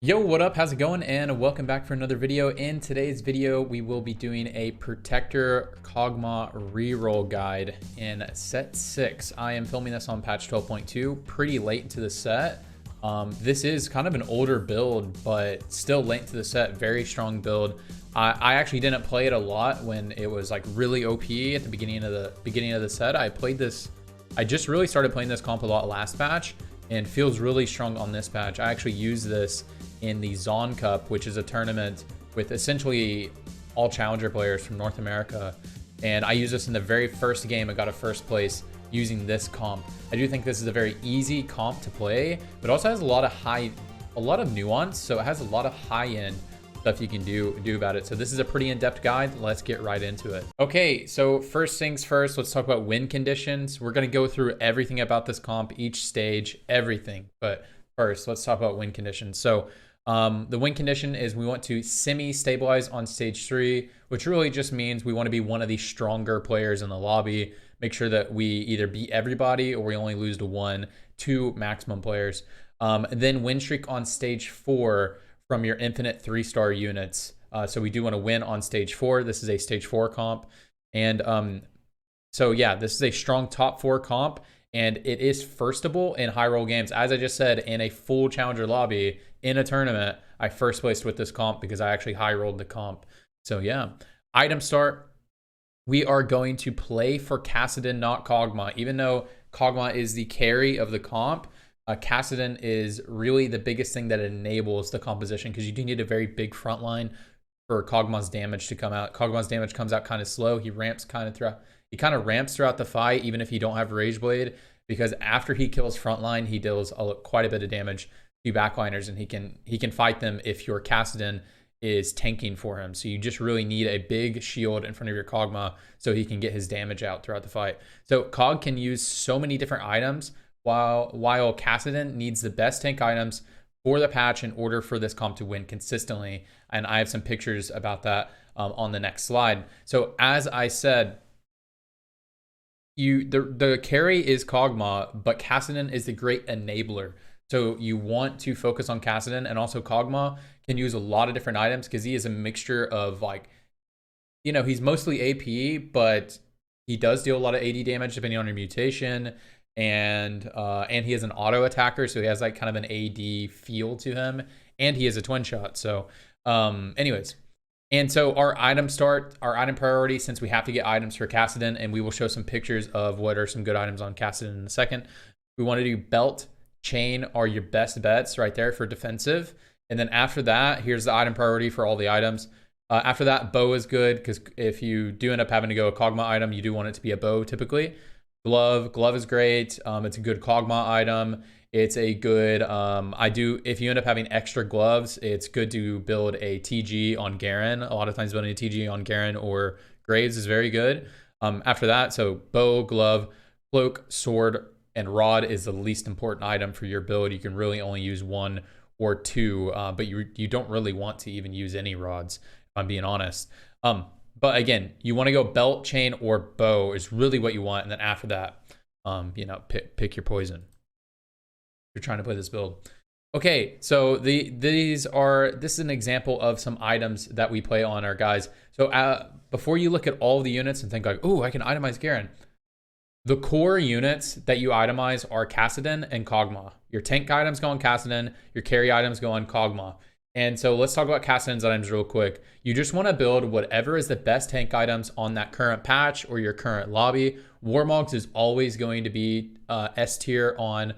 Yo, what up? How's it going? And welcome back for another video. In today's video, we will be doing a Protector Kog'Maw reroll guide in set 6. I am filming this on patch 12.2, pretty late into the set. This is kind of an older build, but still late into the set, very strong build. I actually didn't play it a lot when it was like really OP at the beginning of the set. I just really started playing this comp a lot last patch and feels really strong on this patch. I actually use this in the Zon Cup, which is a tournament with essentially all challenger players from North America. And I used this in the very first game. I got a first place using this comp. I do think this is a very easy comp to play, but also has a lot of nuance. So it has a lot of high-end stuff you can do about it. So this is a pretty in-depth guide. Let's get right into it. Okay, so first things first, let's talk about win conditions. We're gonna go through everything about this comp, each stage, everything. But first, let's talk about win conditions. So the win condition is we want to semi-stabilize on stage 3, which really just means we want to be one of the stronger players in the lobby. Make sure that we either beat everybody or we only lose to 1, 2 maximum players. Then win streak on stage 4 from your infinite 3-star units. So we do want to win on stage 4. This is a stage 4 comp. And so yeah, this is a strong top 4 comp. And it is firstable in high roll games. As I just said, in a full challenger lobby, in a tournament, I first placed with this comp because I actually high rolled the comp. So yeah, item start. We are going to play for Kassadin, not Kog'Maw. Even though Kog'Maw is the carry of the comp, Kassadin is really the biggest thing that enables the composition because you do need a very big front line for Kog'Maw's damage to come out. Kog'Maw's damage comes out kind of slow. He kind of ramps throughout the fight, even if you don't have Rage Blade, because after he kills frontline, he deals quite a bit of damage to backliners, and he can fight them if your Kassadin is tanking for him. So you just really need a big shield in front of your Kog'Maw so he can get his damage out throughout the fight. So Kog can use so many different items while Kassadin needs the best tank items for the patch in order for this comp to win consistently. And I have some pictures about that on the next slide. So as I said, the carry is Kog'Maw, but Kassadin is the great enabler. So you want to focus on Kassadin, and also Kog'Maw can use a lot of different items because he is a mixture of he's mostly AP, but he does deal a lot of AD damage depending on your mutation, and he is an auto attacker, so he has like kind of an AD feel to him, and he is a twin shot. So anyways. And so our item priority, since we have to get items for Kassadin, and we will show some pictures of what are some good items on Kassadin in a second. We want to do belt, chain are your best bets right there for defensive. And then after that, here's the item priority for all the items. After that, bow is good because if you do end up having to go a Kog'Maw item, you do want it to be a bow typically. Glove is great. It's a good Kog'Maw item. It's a good, if you end up having extra gloves, it's good to build a TG on Garen. A lot of times building a TG on Garen or Graves is very good. After that, so bow, glove, cloak, sword, and rod is the least important item for your build. You can really only use 1 or 2, but you don't really want to even use any rods, if I'm being honest. But again, you want to go belt, chain, or bow is really what you want. And then after that, pick your poison. You're trying to play this build. Okay, so this is an example of some items that we play on our guys. So before you look at all the units and think like, oh, I can itemize Garen. The core units that you itemize are Kassadin and Kog'Maw. Your tank items go on Kassadin, your carry items go on Kog'Maw. And so let's talk about Kassadin's items real quick. You just want to build whatever is the best tank items on that current patch or your current lobby. Warmogs is always going to be S tier on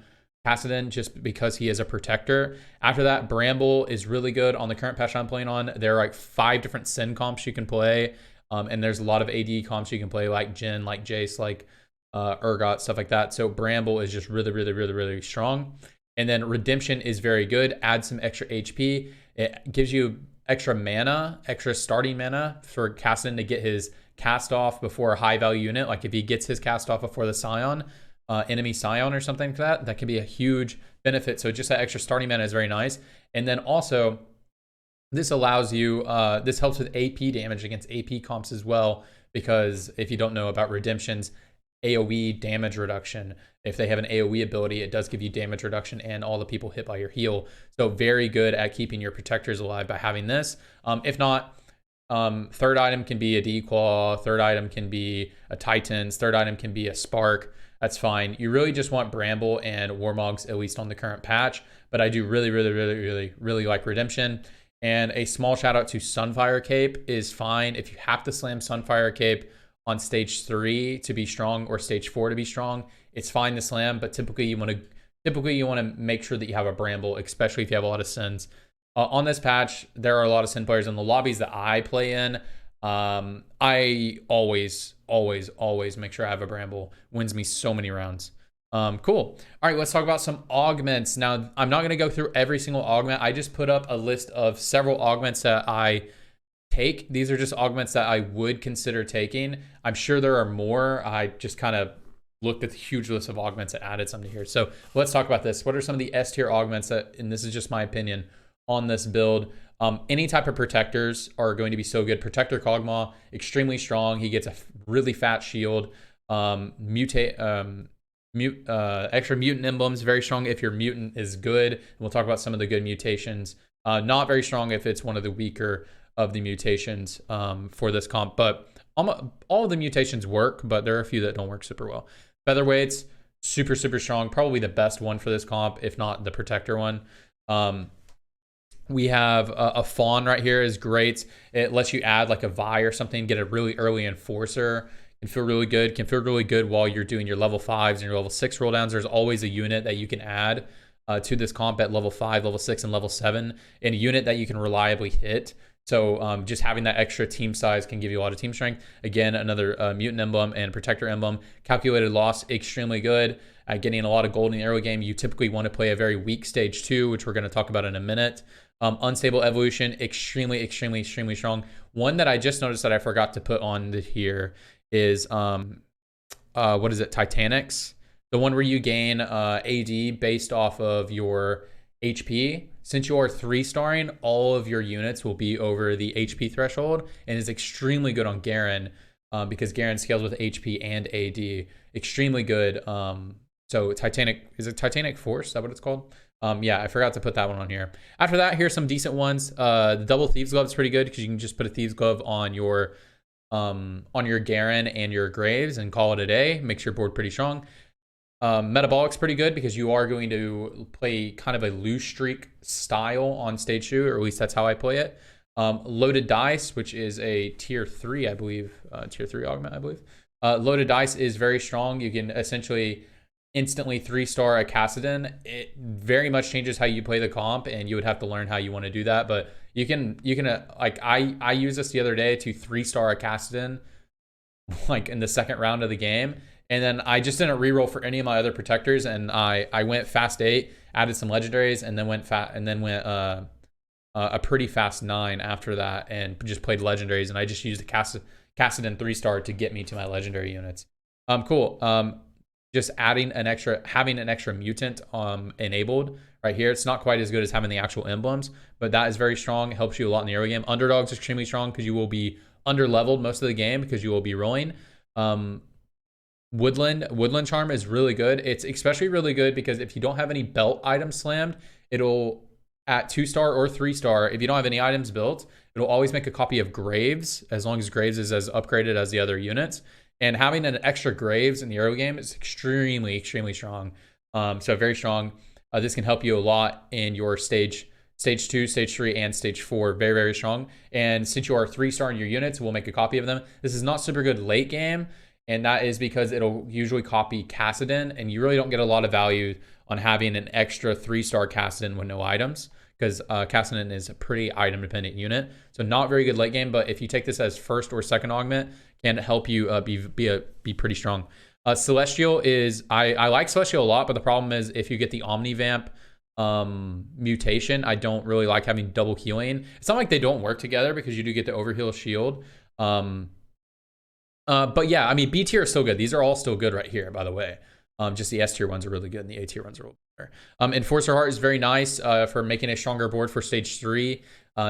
Kassadin just because he is a protector. After that, Bramble is really good on the current patch I'm playing on. There are like 5 different Sin comps you can play. And there's a lot of AD comps you can play like Jhin, like Jace, like Urgot, stuff like that. So Bramble is just really strong. And then Redemption is very good. Add some extra HP. It gives you extra mana, extra starting mana for Kassadin to get his cast off before a high value unit. Like if he gets his cast off before the Scion, enemy Scion or something like that can be a huge benefit. So just that extra starting mana is very nice. And then also this allows you, this helps with AP damage against AP comps as well, because if you don't know about redemptions, AoE damage reduction. If they have an AoE ability, it does give you damage reduction and all the people hit by your heal. So very good at keeping your protectors alive by having this. If not, third item can be a D-Claw, third item can be a Titans, third item can be a Spark. That's fine. You really just want Bramble and Warmogs, at least on the current patch. But I do really like Redemption. And a small shout out to Sunfire Cape is fine. If you have to slam Sunfire Cape on stage 3 to be strong or stage 4 to be strong, it's fine to slam, but typically you want to make sure that you have a Bramble, especially if you have a lot of Sins. On this patch, there are a lot of Sin players in the lobbies that I play in. I always make sure I have a Bramble. Wins me so many rounds. Cool. All right, let's talk about some augments. Now, I'm not going to go through every single augment. I just put up a list of several augments that I take. These are just augments that I would consider taking. I'm sure there are more. I just kind of looked at the huge list of augments and added some to here. So let's talk about this. What are some of the S tier augments that, and this is just my opinion on this build. Any type of protectors are going to be so good. Protector Kog'Maw, extremely strong. He gets a really fat shield. Extra mutant emblems, very strong if your mutant is good. And we'll talk about some of the good mutations. Not very strong if it's one of the weaker of the mutations for this comp. But all of the mutations work, but there are a few that don't work super well. Featherweights, super strong. Probably the best one for this comp, if not the protector one. We have a Fawn right here is great. It lets you add like a Vi or something, get a really early Enforcer. Can feel really good while you're doing your level 5s and your level 6 roll downs. There's always a unit that you can add to this comp at level 5, level 6, and level 7, and a unit that you can reliably hit. So just having that extra team size can give you a lot of team strength. Again, another mutant emblem and protector emblem. Calculated loss, extremely good at getting a lot of gold in the early game. You typically want to play a very weak stage 2, which we're going to talk about in a minute. Unstable evolution, extremely strong. One that I just noticed that I forgot to put on here is what is it, Titanics, the one where you gain AD based off of your HP. Since you are 3-starring, all of your units will be over the HP threshold, and is extremely good on Garen because Garen scales with HP and AD. Extremely good. So Titanic, is it Titanic Force? Is that what it's called? Yeah, I forgot to put that one on here. After that, here's some decent ones. The double Thieves Glove is pretty good because you can just put a Thieves Glove on your Garen and your Graves and call it a day. Makes your board pretty strong. Metabolic's pretty good because you are going to play kind of a loose streak style on stage 2, or at least that's how I play it. Loaded Dice, which is a tier 3, I believe, tier 3 augment, I believe. Loaded Dice is very strong. You can essentially instantly 3-star a Kassadin. It very much changes how you play the comp, and you would have to learn how you want to do that. But you can like I used this the other day to 3-star a Kassadin like in the second round of the game, and then I just didn't reroll for any of my other protectors, and I went fast 8, added some legendaries, and then went a pretty fast 9 after that, and just played legendaries, and I just used the Kassadin 3-star to get me to my legendary units. Cool. Just having an extra mutant enabled right here. It's not quite as good as having the actual emblems, but that is very strong. It helps you a lot in the early game. Underdog's extremely strong because you will be under-leveled most of the game because you will be rolling. Woodland Charm is really good. It's especially really good because if you don't have any belt items slammed, it'll, at 2-star or 3-star, if you don't have any items built, it'll always make a copy of Graves, as long as Graves is as upgraded as the other units. And having an extra Graves in the early game is extremely strong. So very strong. This can help you a lot in your stage 2, stage 3, and stage 4. Very strong. And since you are 3-star in your units, we'll make a copy of them. This is not super good late game, and that is because it'll usually copy Kassadin, and you really don't get a lot of value on having an extra 3-star Kassadin with no items, because Kassadin is a pretty item-dependent unit. So not very good late game, but if you take this as first or second augment, can help you be pretty strong. Celestial is, I like Celestial a lot, but the problem is if you get the Omnivamp mutation, I don't really like having double healing. It's not like they don't work together because you do get the overheal shield. But yeah, I mean, B tier is still good. These are all still good right here, by the way. Just the S tier ones are really good and the A tier ones are Enforcer Heart is very nice for making a stronger board for stage 3.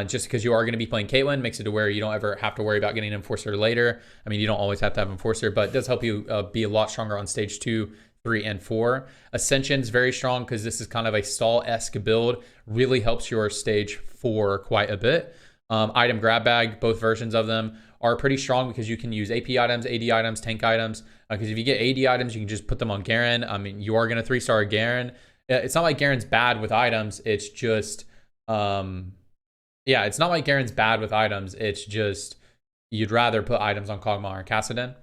Just because you are going to be playing Caitlyn makes it to where you don't ever have to worry about getting Enforcer later. I mean, you don't always have to have Enforcer, but it does help you be a lot stronger on stage 2, 3, and 4. Ascension's very strong because this is kind of a stall-esque build. Really helps your stage 4 quite a bit. Item grab bag, both versions of them are pretty strong because you can use AP items, AD items, tank items. Because if you get AD items, you can just put them on Garen. I mean, you are going to 3-star Garen. It's not like Garen's bad with items. It's just, yeah, it's not like Garen's bad with items. It's just you'd rather put items on Kog'Maw or Kassadin.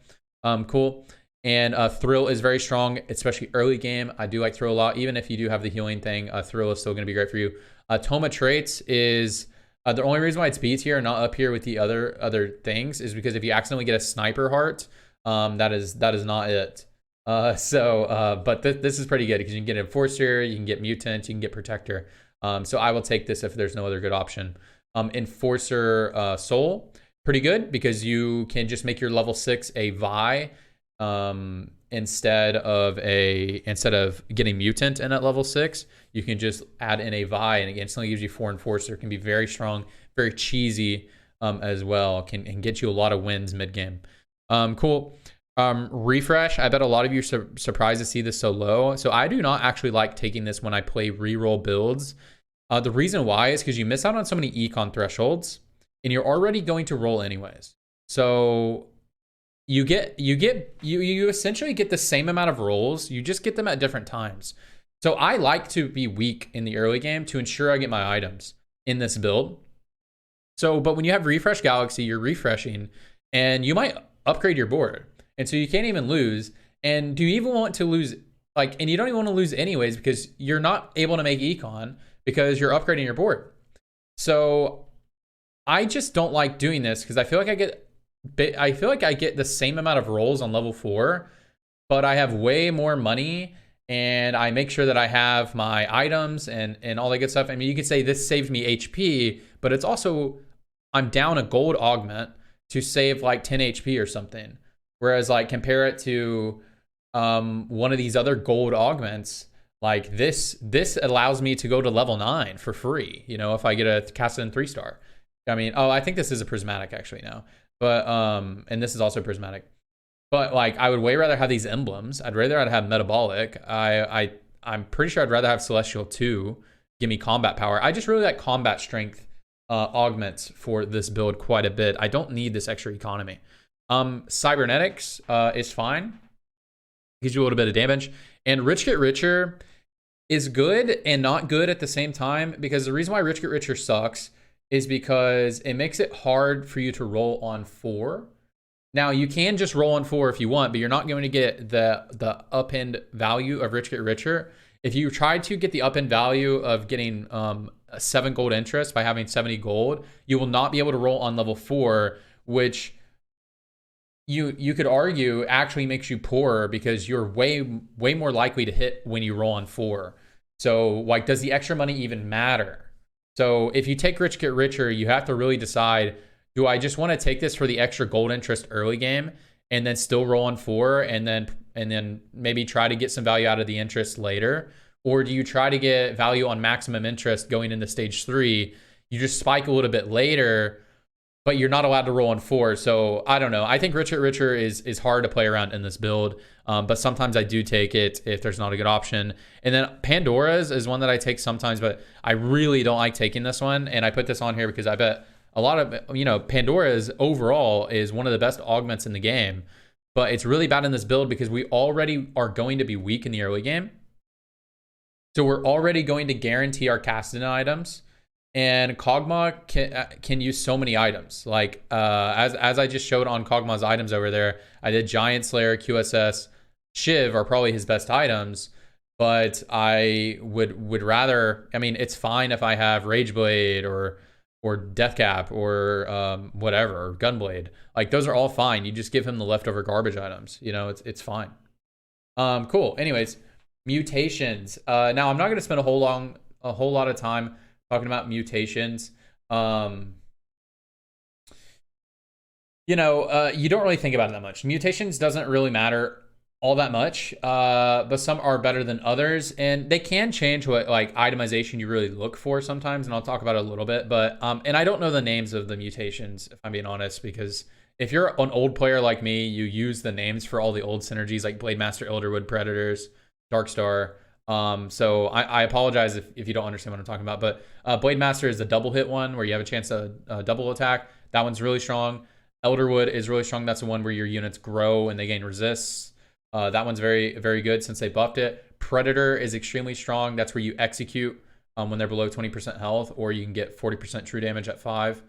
Cool. And Thrill is very strong, especially early game. I do like Thrill a lot. Even if you do have the healing thing, Thrill is still going to be great for you. Toma traits is the only reason why it's B tier and not up here with the other things is because if you accidentally get a sniper heart, that is not it. But this is pretty good because you can get Enforcer, you can get Mutant, you can get Protector. So I will take this if there's no other good option. Enforcer Soul, pretty good because you can just make your level 6 a Vi instead of getting Mutant in at level 6. You can just add in a Vi and it instantly gives you 4 Enforcer. It can be very strong, very cheesy as well. Can get you a lot of wins mid game. Cool. Refresh, I bet a lot of you are surprised to see this so low. So I do not actually like taking this when I play reroll builds. The reason why is because you miss out on so many econ thresholds and you're already going to roll anyways. So you essentially get the same amount of rolls. You just get them at different times. So I like to be weak in the early game to ensure I get my items in this build. So, but when you have Refresh Galaxy, you're refreshing and you might upgrade your board. And so you can't even lose. And do you even want to lose? And you don't even want to lose anyways because you're not able to make econ because you're upgrading your board. So I just don't like doing this because I feel like I get the same amount of rolls on level 4, but I have way more money and I make sure that I have my items and all that good stuff. I mean, you could say this saves me HP, but it's also, I'm down a gold augment to save like 10 HP or something. Whereas like compare it to one of these other gold augments, like this allows me to go to level 9 for free, you know, if I get a Kassadin 3-star. I mean, oh, I think this is a prismatic actually now. But and this is also prismatic. But like I would way rather have these emblems. I'd rather have metabolic. I'm pretty sure I'd rather have Celestial 2 give me combat power. I just really like combat strength augments for this build quite a bit. I don't need this extra economy. Cybernetics is fine. Gives you a little bit of damage. And Rich Get Richer is good and not good at the same time because the reason why Rich Get Richer sucks is because it makes it hard for you to roll on 4. Now, you can just roll on 4 if you want, but you're not going to get the up-end value of Rich Get Richer. If you try to get the up-end value of getting 7 gold interest by having 70 gold, you will not be able to roll on level 4, which you could argue actually makes you poorer because you're way more likely to hit when you roll on 4. So like, does the extra money even matter? So if you take Rich Get Richer, you have to really decide, do I just want to take this for the extra gold interest early game and then still roll on 4 and then maybe try to get some value out of the interest later? Or do you try to get value on maximum interest going into stage 3? You just spike a little bit later, but you're not allowed to roll on 4. So I don't know. I think Rich Get Richer is hard to play around in this build, but sometimes I do take it if there's not a good option. And then Pandora's is one that I take sometimes, but I really don't like taking this one. And I put this on here because I bet a lot of, you know, Pandora's overall is one of the best augments in the game, but it's really bad in this build because we already are going to be weak in the early game. So we're already going to guarantee our Kassadin items. And Kog'Maw can use so many items. Like as I just showed on Kog'Maw's items over there, I did Giant Slayer, QSS, Shiv are probably his best items. But I would rather. I mean, it's fine if I have Rageblade or Deathcap or whatever, or Gunblade. Like those are all fine. You just give him the leftover garbage items. You know, it's fine. Cool. Anyways, mutations. Now I'm not going to spend a whole lot of time talking about mutations. You know, you don't really think about it that much. Mutations doesn't really matter all that much, but some are better than others, and they can change what like itemization you really look for sometimes, and I'll talk about it a little bit. But and I don't know the names of the mutations, if I'm being honest, because if you're an old player like me, you use the names for all the old synergies like Blade Master, Elderwood, Predators, Darkstar. So I apologize if you don't understand what I'm talking about, but Blade Master is the double hit one where you have a chance to double attack. That one's really strong. Elderwood is really strong. That's the one where your units grow and they gain resists. That one's very, very good since they buffed it. Predator is extremely strong. That's where you execute when they're below 20% health, or you can get 40% true damage at 5.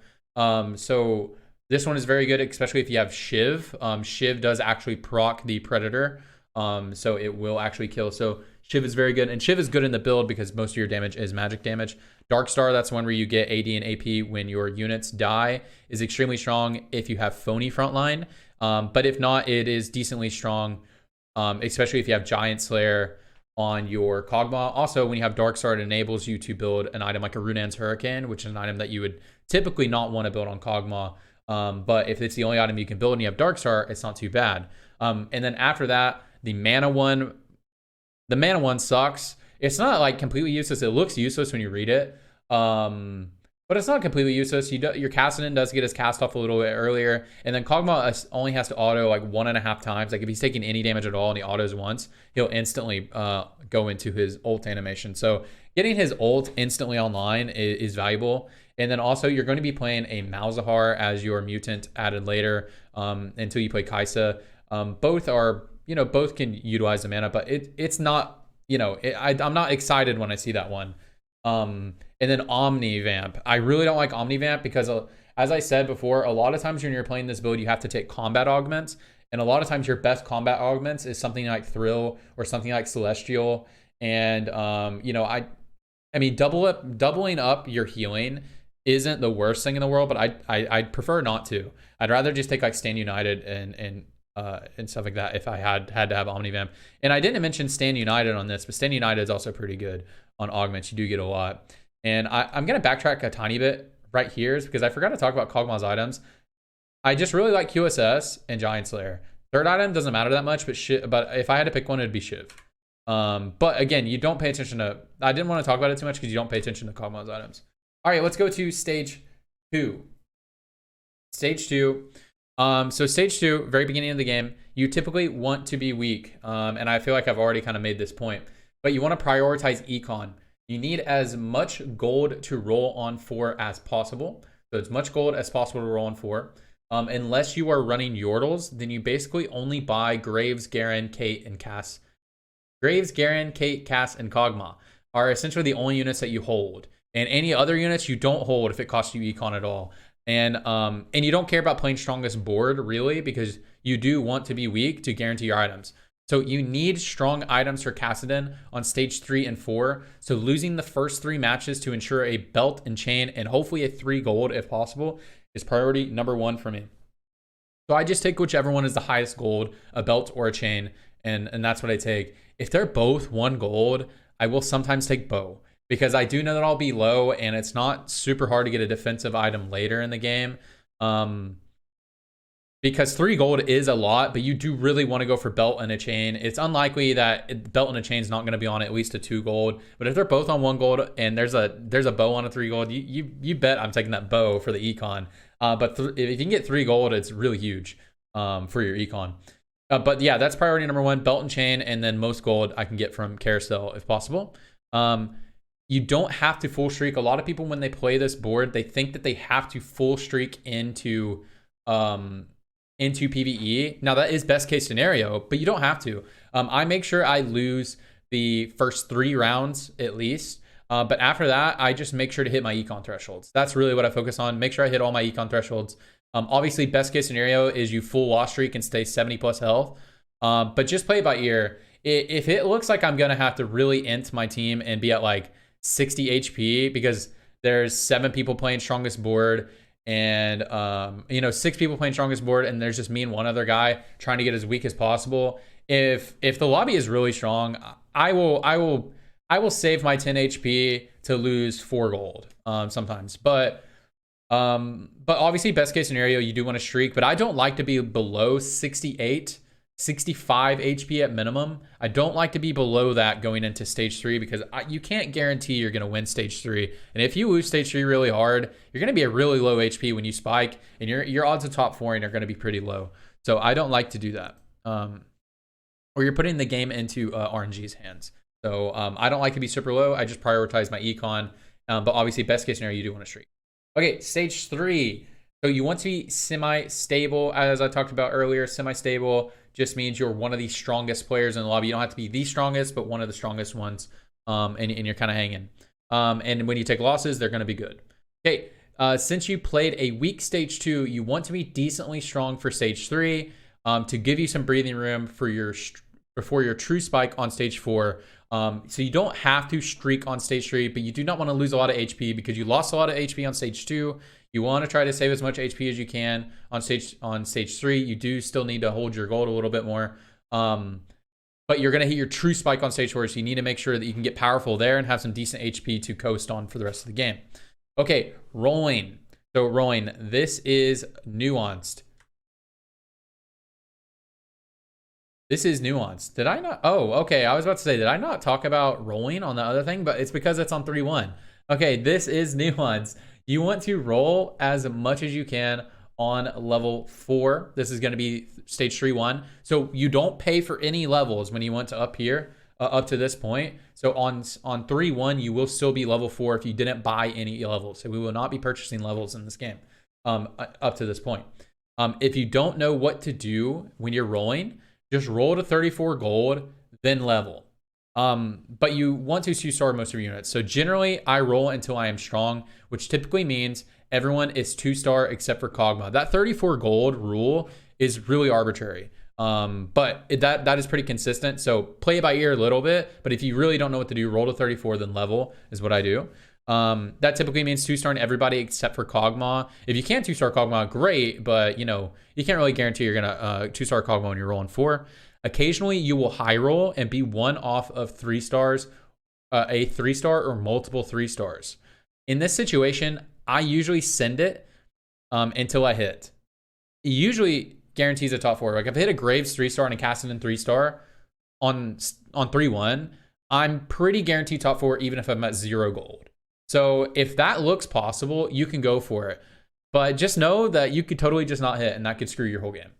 So this one is very good, especially if you have Shiv. Shiv does actually proc the Predator, so it will actually kill. So Shiv is very good, and Shiv is good in the build because most of your damage is magic damage. Darkstar, that's one where you get AD and AP when your units die, is extremely strong if you have Phony frontline. But if not, it is decently strong, especially if you have Giant Slayer on your Kog'Maw. Also, when you have Darkstar, it enables you to build an item like a Runan's Hurricane, which is an item that you would typically not want to build on Kog'Maw. But if it's the only item you can build and you have Darkstar, it's not too bad. And then after that, the mana one sucks. It's not like completely useless. It looks useless when you read it. But it's not completely useless. Your Kassadin does get his cast off a little bit earlier. And then Kog'Maw only has to auto like 1.5 times. Like if he's taking any damage at all and he autos once, he'll instantly go into his ult animation. So getting his ult instantly online is valuable. And then also you're going to be playing a Malzahar as your mutant added later until you play Kaisa. Both are, both can utilize the mana, but it's not, I'm not excited when I see that one. And then Omni Vamp. I really don't like Omni Vamp because, as I said before, a lot of times when you're playing this build, you have to take combat augments. And a lot of times your best combat augments is something like Thrill or something like Celestial. And, I mean, doubling up your healing isn't the worst thing in the world, but I'd prefer not to. I'd rather just take like Stand United and stuff like that if I had to have Omni Vamp. And I didn't mention Stand United on this, but Stand United is also pretty good on augments. You do get a lot. And I'm going to backtrack a tiny bit right here because I forgot to talk about Kog'Maw's items. I just really like QSS and Giant Slayer. Third item doesn't matter that much, but if I had to pick one, it'd be Shiv. But again, you don't pay attention to... I didn't want to talk about it too much because you don't pay attention to Kog'Maw's items. All right, let's go to stage 2. Stage 2. So stage 2, very beginning of the game, you typically want to be weak. And I feel like I've already kind of made this point. But you want to prioritize econ. You need as much gold to roll on for as possible. So as much gold as possible to roll on for. Unless you are running Yordles, then you basically only buy Graves, Garen, Kate, and Cass. Graves, Garen, Kate, Cass, and Kog'Maw are essentially the only units that you hold. And any other units you don't hold if it costs you econ at all. And you don't care about playing strongest board, really, because you do want to be weak to guarantee your items. So you need strong items for Kassadin on stage 3 and 4. So losing the first 3 matches to ensure a belt and chain and hopefully a 3 gold if possible is priority number 1 for me. So I just take whichever one is the highest gold, a belt or a chain, and that's what I take. If they're both 1 gold, I will sometimes take bow because I do know that I'll be low and it's not super hard to get a defensive item later in the game. Because 3 gold is a lot, but you do really want to go for belt and a chain. It's unlikely that belt and a chain is not going to be on at least a 2 gold. But if they're both on 1 gold and there's a bow on a 3 gold, you bet I'm taking that bow for the econ. But if you can get 3 gold, it's really huge for your econ. But yeah, that's priority number 1, belt and chain, and then most gold I can get from Carousel if possible. You don't have to full streak. A lot of people, when they play this board, they think that they have to full streak into PvE. Now that is best case scenario, but you don't have to. I make sure I lose the first 3 rounds at least. But after that, I just make sure to hit my econ thresholds. That's really what I focus on. Make sure I hit all my econ thresholds. Obviously, best case scenario is you full loss streak and stay 70 plus health. But just play it by ear. If it looks like I'm going to have to really int my team and be at like 60 HP because there's 7 people playing strongest board and 6 people playing strongest board and there's just me and 1 other guy trying to get as weak as possible. If the lobby is really strong, I will save my 10 HP to lose 4 gold sometimes. But obviously best case scenario, you do want to streak, but I don't like to be below 68 65 HP at minimum. I don't like to be below that going into stage 3 because you can't guarantee you're going to win stage 3. And if you lose stage 3 really hard, you're going to be at really low HP when you spike, and your odds of top 4ing are going to be pretty low. So I don't like to do that. Or you're putting the game into RNG's hands. So I don't like to be super low. I just prioritize my econ. But obviously, best case scenario, you do want to streak. Okay, stage 3. So you want to be semi-stable, as I talked about earlier. Semi-stable just means you're one of the strongest players in the lobby. You don't have to be the strongest, but one of the strongest ones, and you're kind of hanging. And when you take losses, they're going to be good. Okay, since you played a weak stage 2, you want to be decently strong for stage 3 to give you some breathing room for before your true spike on stage 4. So you don't have to streak on stage 3, but you do not want to lose a lot of HP because you lost a lot of HP on stage 2. You want to try to save as much HP as you can on stage 3. You do still need to hold your gold a little bit more. But you're going to hit your true spike on stage 4, so you need to make sure that you can get powerful there and have some decent HP to coast on for the rest of the game. Okay, rolling. So rolling, this is nuanced. This is nuanced. Did I not? Oh, okay. I was about to say, did I not talk about rolling on the other thing? But it's because it's on 3-1. Okay, this is nuanced. You want to roll as much as you can on level 4. This is going to be stage 3-1. So you don't pay for any levels when you went to up here, up to this point. So on 3-1, you will still be level 4 if you didn't buy any levels. So we will not be purchasing levels in this game up to this point. If you don't know what to do when you're rolling, just roll to 34 gold, then level. But you want to 2-star most of your units. So generally, I roll until I am strong, which typically means everyone is 2-star except for Kog'Maw. That 34 gold rule is really arbitrary. But that is pretty consistent. So play it by ear a little bit. But if you really don't know what to do, roll to 34, then level is what I do. That typically means 2-starring everybody except for Kog'Maw. If you can't 2-star Kog'Maw, great, but you can't really guarantee you're gonna 2-star Kog'Maw when you're rolling 4. Occasionally, you will high roll and be one off of 3 stars, a 3-star or multiple 3 stars. In this situation, I usually send it until I hit. It usually guarantees a top 4. Like if I hit a Graves 3-star and a Kassadin 3-star on 3-1, I'm pretty guaranteed top 4 even if I'm at 0 gold. So if that looks possible, you can go for it. But just know that you could totally just not hit, and that could screw your whole game.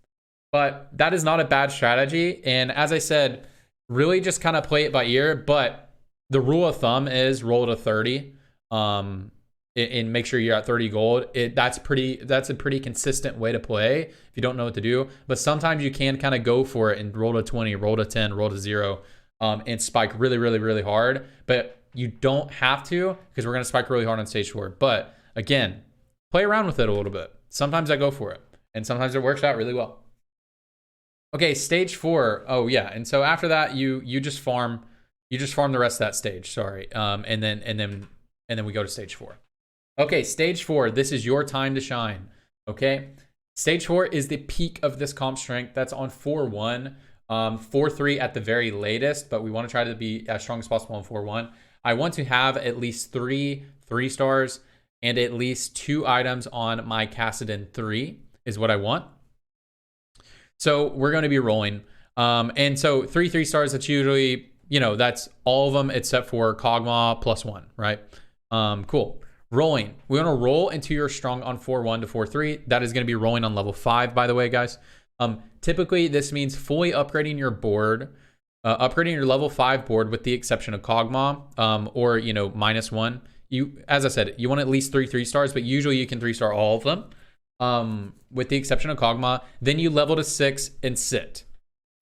But that is not a bad strategy. And as I said, really just kind of play it by ear. But the rule of thumb is roll to 30 and make sure you're at 30 gold. That's a pretty consistent way to play if you don't know what to do. But sometimes you can kind of go for it and roll to 20, roll to 10, roll to 0 and spike really, really, really hard. But you don't have to because we're going to spike really hard on stage 4. But again, play around with it a little bit. Sometimes I go for it, and sometimes it works out really well. Okay, stage 4. Oh yeah, and so after that, you just farm the rest of that stage. Sorry, and then we go to stage 4. Okay, stage 4. This is your time to shine. Okay, stage 4 is the peak of this comp strength. That's on 4-1, 4-3 at the very latest, but we want to try to be as strong as possible on 4-1. I want to have at least 3 3-stars and at least 2 items on my Kassadin 3 is what I want. So we're going to be rolling. And so 3 3-stars, that's usually, that's all of them except for Kog'Maw +1, right? Cool. Rolling. We want to roll until you're strong on 4-1 to 4-3. That is going to be rolling on level 5, by the way, guys. Typically, this means fully upgrading your board, upgrading your level 5 board with the exception of Kog'Maw, or, -1. As I said, you want at least 3 3-stars, but usually you can 3-star all of them, with the exception of Kog'Maw. Then you level to 6 and sit.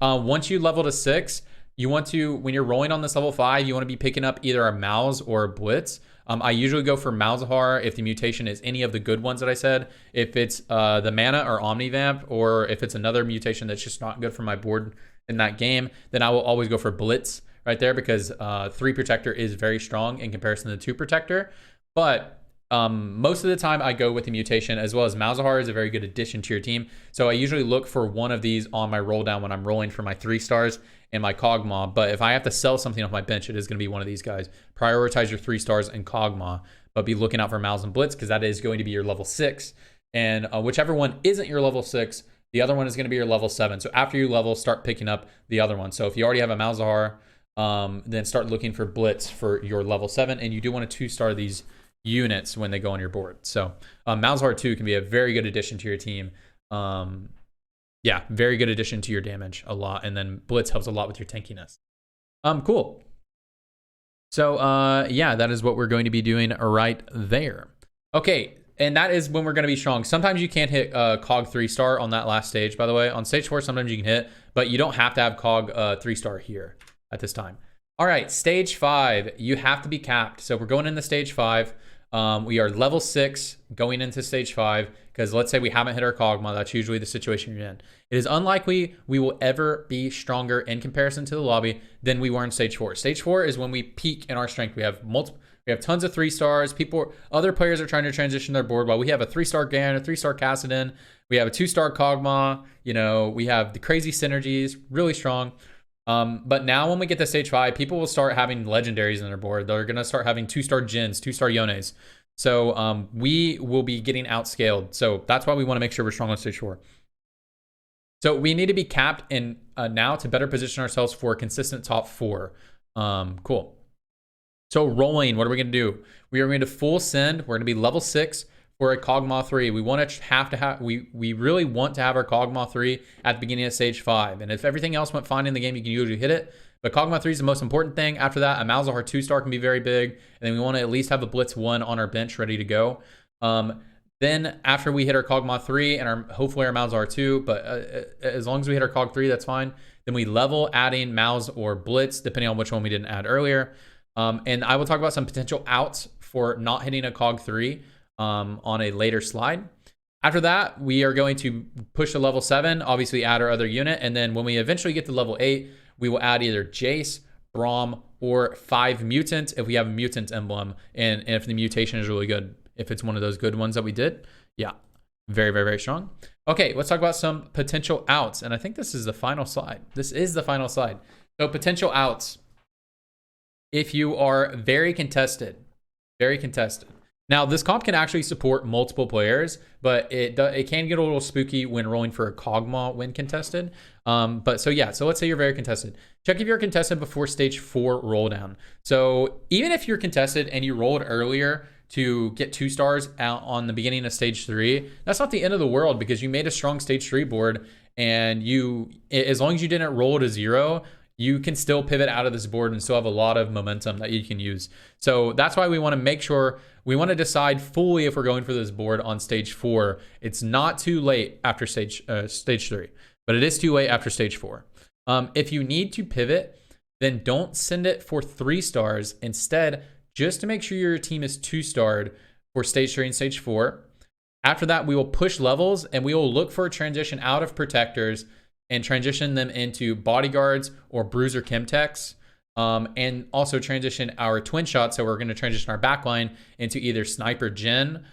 Once you level to 6, you want to, when you're rolling on this level 5, you want to be picking up either a Mouse or a Blitz. I usually go for Malzahar if the mutation is any of the good ones that I said. If it's the Mana or Omnivamp, or if it's another mutation that's just not good for my board in that game, then I will always go for Blitz right there, because 3 Protector is very strong in comparison to 2 Protector. But most of the time I go with the mutation, as well as Malzahar is a very good addition to your team. So I usually look for one of these on my roll down when I'm rolling for my 3-stars and my Kog'Maw. But if I have to sell something off my bench, it is going to be one of these guys. Prioritize your 3-stars and Kog'Maw, but be looking out for Malz and Blitz, because that is going to be your level 6. And whichever one isn't your level 6, The other one is going to be your level 7. So after you level, start picking up the other one. So if you already have a Malzahar, then start looking for Blitz for your level 7. And you do want to 2-star these units when they go on your board. So Malzahar 2 can be a very good addition to your team. Yeah, very good addition to your damage a lot. And then Blitz helps a lot with your tankiness. Cool. So yeah, that is what we're going to be doing right there. Okay, and that is when we're going to be strong. Sometimes you can't hit Cog 3-star on that last stage, by the way. On stage 4, sometimes you can hit, but you don't have to have Cog 3-star here at this time. All right, stage 5, you have to be capped. So we're going into stage 5. We are level 6 going into stage 5 because let's say we haven't hit our Kog'Maw. That's usually the situation you're in. It is unlikely we will ever be stronger in comparison to the lobby than we were in stage 4. Stage 4 is when we peak in our strength. We have tons of 3-stars. Other players are trying to transition their board while we have a 3-star Garen, a 3-star Kassadin. We have a 2-star Kog'Maw. You know, we have the crazy synergies, really strong. But now when we get to stage 5, people will start having legendaries in their board. They're going to start having 2-star Jins, 2-star Yones. So we will be getting outscaled. So that's why we want to make sure we're strong on stage 4. So we need to be capped in now to better position ourselves for a consistent top 4. Cool. So rolling, what are we going to do? We are going to full send. We're going to be level 6 for a Kog'Maw 3. We want to have we really want to have our Kog'Maw 3 at the beginning of stage 5. And if everything else went fine in the game, you can usually hit it. But Kog'Maw 3 is the most important thing. After that, a Malzahar 2-star can be very big. And then we want to at least have a Blitz 1 on our bench ready to go. Then after we hit our Kog'Maw 3 and hopefully our Malzahar 2, but as long as we hit our Cog 3, that's fine. Then we level adding Malz or Blitz, depending on which one we didn't add earlier. And I will talk about some potential outs for not hitting a Cog 3 on a later slide. After that, we are going to push to level 7, obviously add our other unit. And then when we eventually get to level 8, we will add either Jace, Braum, or 5 Mutant if we have a Mutant emblem. And if the mutation is really good. If it's one of those good ones that we did. Yeah, very, very, very strong. Okay, let's talk about some potential outs. And I think this is the final slide. This is the final slide. So potential outs. If you are very contested. Now, this comp can actually support multiple players, but it can get a little spooky when rolling for a Kog'Maw when contested. But so yeah, so let's say you're very contested. Check if you're contested before stage 4 roll down. So even if you're contested and you rolled earlier to get 2-stars out on the beginning of stage 3, that's not the end of the world because you made a strong stage 3 board and as long as you didn't roll to 0, you can still pivot out of this board and still have a lot of momentum that you can use. So that's why we want to make sure we want to decide fully if we're going for this board on stage 4. It's not too late after stage 3, but it is too late after stage 4. If you need to pivot, then don't send it for 3-stars. Instead, just to make sure your team is 2-starred for stage 3 and stage 4. After that, we will push levels and we will look for a transition out of protectors and transition them into bodyguards or bruiser chemtechs, and also transition our twin shots. So we're going to transition our backline into either sniper Jin,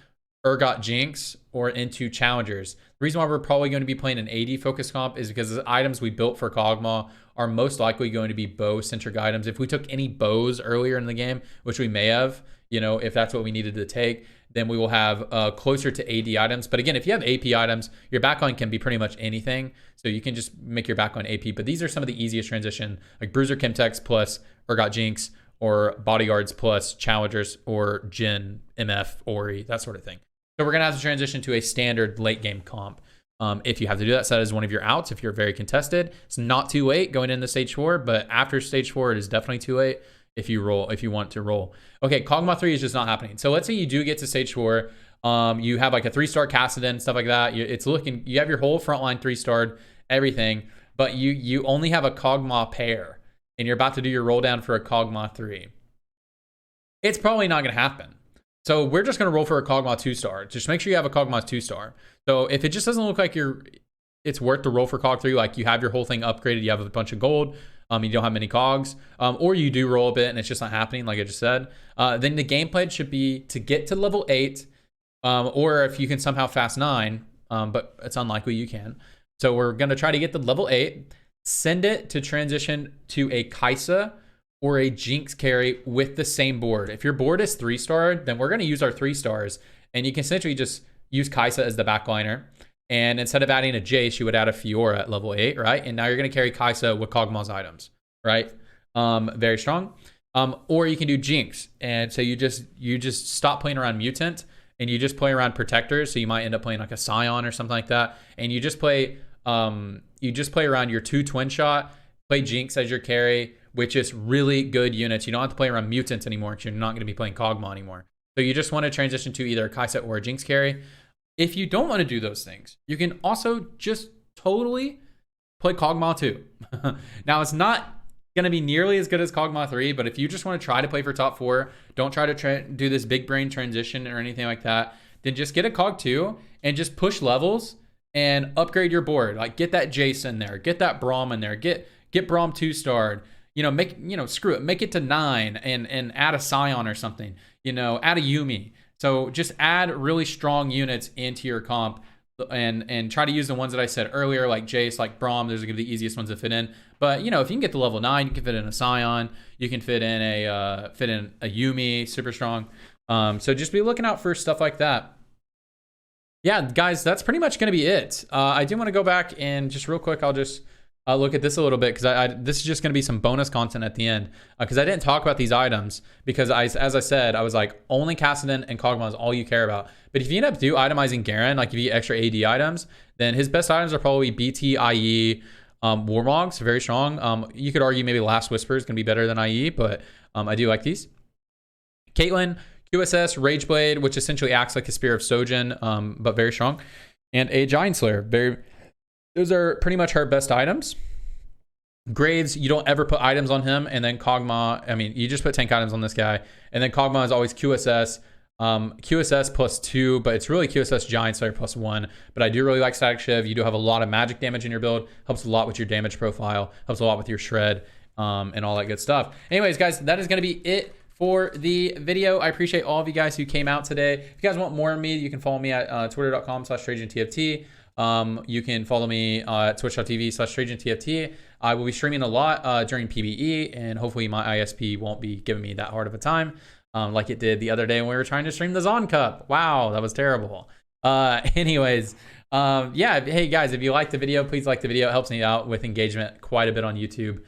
Urgot Jinx, or into challengers. The reason why we're probably going to be playing an AD focus comp is because the items we built for Kog'Maw are most likely going to be bow centric items. If we took any bows earlier in the game, which we may have, you know, if that's what we needed to take, then we will have closer to AD items. But again, if you have AP items, your backline can be pretty much anything. So you can just make your backline AP. But these are some of the easiest transition, like Bruiser Chemtechs plus Urgot Jinx, or Bodyguards plus Challengers, or Jin, MF, Ori, that sort of thing. So we're going to have to transition to a standard late game comp. If you have to do that, so that is one of your outs. If you're very contested, it's not too late going into stage 4, but after stage 4, it is definitely too late if you want to roll. Okay, Kog'Maw 3 is just not happening. So let's say you do get to stage 4. You have like a 3-star Kassadin, stuff like that. You have your whole frontline 3-starred, everything, but you only have a Kog'Maw pair, and you're about to do your roll down for a Kog'Maw 3. It's probably not going to happen. So we're just going to roll for a Kog'Maw 2-star. Just make sure you have a Kog'Maw 2-star. So if it just doesn't look like it's worth the roll for Cog 3, like you have your whole thing upgraded, you have a bunch of gold, you don't have many cogs, or you do roll a bit and it's just not happening, like I just said, then the game plan should be to get to level 8, or if you can somehow fast 9, but it's unlikely you can. So we're going to try to get to level 8, send it to transition to a Kaisa or a Jinx carry with the same board. If your board is 3-starred, then we're going to use our 3-stars, and you can essentially just use Kaisa as the backliner. And instead of adding a Jace, you would add a Fiora at level 8, right? And now you're going to carry Kai'Sa with Kog'Maw's items, right? Very strong. Or you can do Jinx. And so you just stop playing around Mutant and you just play around Protectors. So you might end up playing like a Scion or something like that. And you just play around your 2 Twin Shot, play Jinx as your carry, which is really good units. You don't have to play around Mutant anymore because you're not going to be playing Kog'Maw anymore. So you just want to transition to either a Kai'Sa or a Jinx carry. If you don't want to do those things, you can also just totally play Kog'Maw 2. Now, it's not going to be nearly as good as Kog'Maw 3, but if you just want to try to play for top 4, don't try to do this big brain transition or anything like that, then just get a Kog 2 and just push levels and upgrade your board. Like, get that Jace in there, get that Braum in there, get Braum 2-starred. Screw it, make it to 9 and add a Scion or something. Add a Yuumi. So just add really strong units into your comp and try to use the ones that I said earlier, like Jace, like Braum. Those are going to be the easiest ones to fit in. But if you can get to level 9, you can fit in a Scion. You can fit in a Yuumi, super strong. So just be looking out for stuff like that. Yeah, guys, that's pretty much going to be it. I do want to go back and just real quick, I'll just look at this a little bit because this is just going to be some bonus content at the end because I didn't talk about these items because as I said, I was like, only Kassadin and Kog'Maw is all you care about. But if you end up itemizing Garen, like if you get extra AD items, then his best items are probably BT, IE, Warmogs, very strong. You could argue maybe Last Whisper is going to be better than IE, but I do like these. Caitlyn, QSS, Rageblade, which essentially acts like a Spear of Sojin, but very strong. And a Giant Slayer, those are pretty much her best items. Graves, you don't ever put items on him. And then Kog'Maw, you just put tank items on this guy. And then Kog'Maw is always QSS. QSS +2, but it's really QSS Giant Slayer +1. But I do really like Static Shiv. You do have a lot of magic damage in your build. Helps a lot with your damage profile. Helps a lot with your shred and all that good stuff. Anyways, guys, that is going to be it for the video. I appreciate all of you guys who came out today. If you guys want more of me, you can follow me at twitter.com/TrajanTFT. You can follow me at twitch.tv/TrajanTFT. I will be streaming a lot during PBE, and hopefully my ISP won't be giving me that hard of a time like it did the other day when we were trying to stream the Zon Cup. Wow, that was terrible. Anyways, yeah, hey guys, if you liked the video, please like the video. It helps me out with engagement quite a bit on YouTube.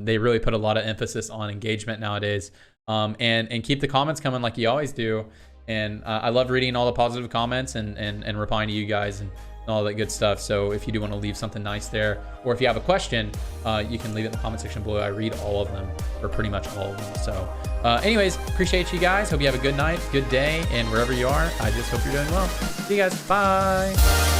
They really put a lot of emphasis on engagement nowadays. And keep the comments coming like you always do. And I love reading all the positive comments and replying to you guys and all that good stuff. So if you do want to leave something nice there, or if you have a question, you can leave it in the comment section below. I read all of them, or pretty much all of them. So anyways, appreciate you guys. Hope you have a good night, good day, and wherever you are, I just hope you're doing well. See you guys. Bye.